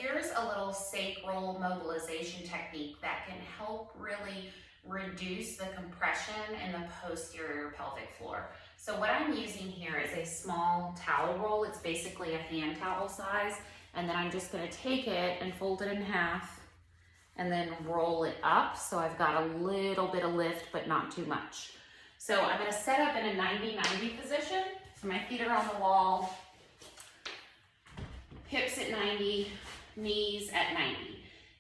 here's a little sacral mobilization technique that can help really reduce the compression in the posterior pelvic floor. So what I'm using here is a small towel roll. It's basically a hand towel size. And then I'm just going to take it and fold it in half and then roll it up. So I've got a little bit of lift, but not too much. So I'm going to set up in a 90-90 position. So my feet are on the wall, hips at 90, knees at 90.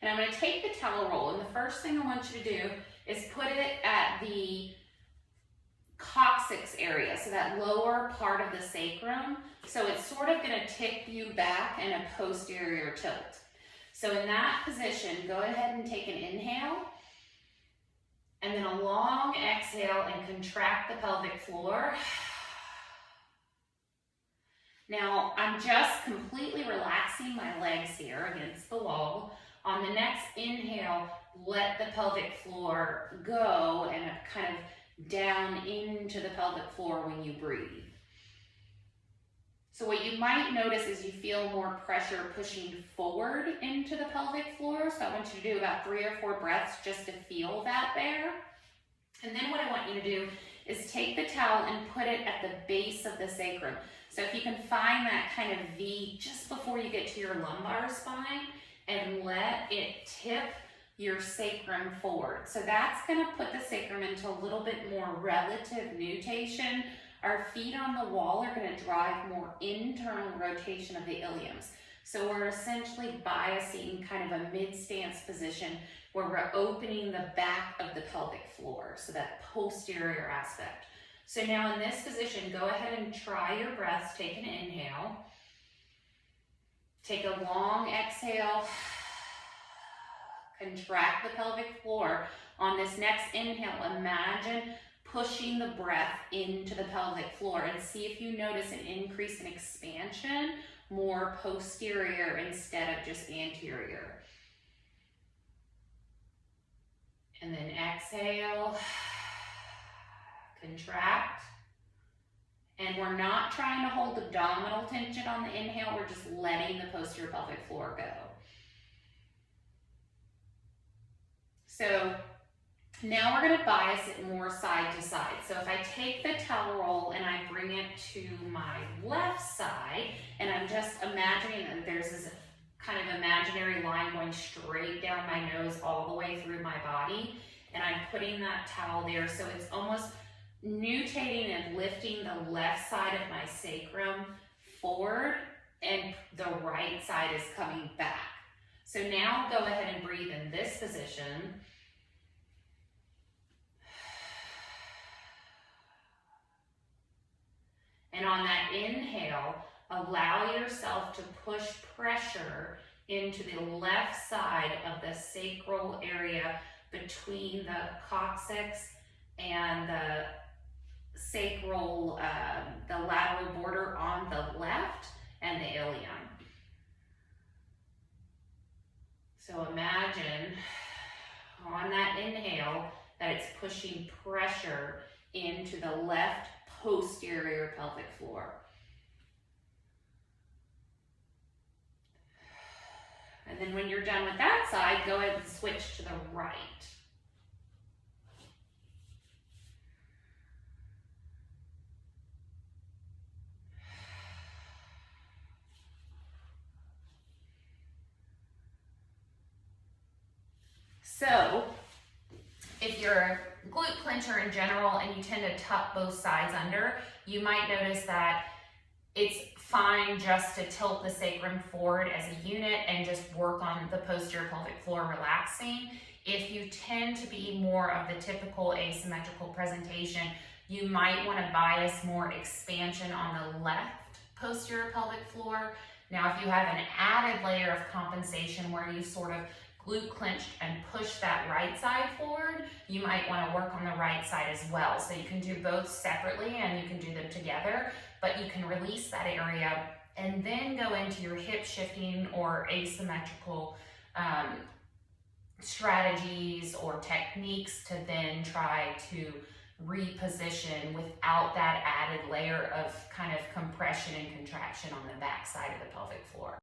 And I'm going to take the towel roll, and the first thing I want you to do is put it at the coccyx area, so that lower part of the sacrum. So it's sort of going to tip you back in a posterior tilt. So in that position, go ahead and take an inhale, and then a long exhale and contract the pelvic floor. Now, I'm just completely relaxing my legs here against the wall. On the next inhale, let the pelvic floor go and kind of down into the pelvic floor when you breathe. So what you might notice is you feel more pressure pushing forward into the pelvic floor. So I want you to do about 3 or 4 breaths just to feel that there. And then what I want you to do is take the towel and put it at the base of the sacrum. So if you can find that kind of V just before you get to your lumbar spine and let it tip your sacrum forward. So that's going to put the sacrum into a little bit more relative nutation. Our feet on the wall are going to drive more internal rotation of the iliums. So we're essentially biasing kind of a mid-stance position where we're opening the back of the pelvic floor, so that posterior aspect. So now in this position, go ahead and try your breaths. Take an inhale. Take a long exhale. Contract the pelvic floor. On this next inhale, imagine pushing the breath into the pelvic floor and see if you notice an increase in expansion, more posterior instead of just anterior. And then exhale, contract. And we're not trying to hold abdominal tension on the inhale, we're just letting the posterior pelvic floor go. So now we're going to bias it more side to side. So if I take the towel roll and I bring it to my left side, and I'm just imagining that there's this kind of imaginary line going straight down my nose all the way through my body, and I'm putting that towel there, so it's almost nutating and lifting the left side of my sacrum forward, and the right side is coming back. So now go ahead and breathe in this position. And on that inhale, allow yourself to push pressure into the left side of the sacral area between the coccyx and the sacral, the lateral border on the left and the ilium. So imagine on that inhale that it's pushing pressure into the left posterior pelvic floor. And then when you're done with that side, go ahead and switch to the right. So, if you're a glute clencher in general and you tend to tuck both sides under, you might notice that it's fine just to tilt the sacrum forward as a unit and just work on the posterior pelvic floor relaxing. If you tend to be more of the typical asymmetrical presentation, you might want to bias more expansion on the left posterior pelvic floor. Now, if you have an added layer of compensation where you sort of glute clenched and push that right side forward, you might want to work on the right side as well. So you can do both separately and you can do them together, but you can release that area and then go into your hip shifting or asymmetrical strategies or techniques to then try to reposition without that added layer of kind of compression and contraction on the back side of the pelvic floor.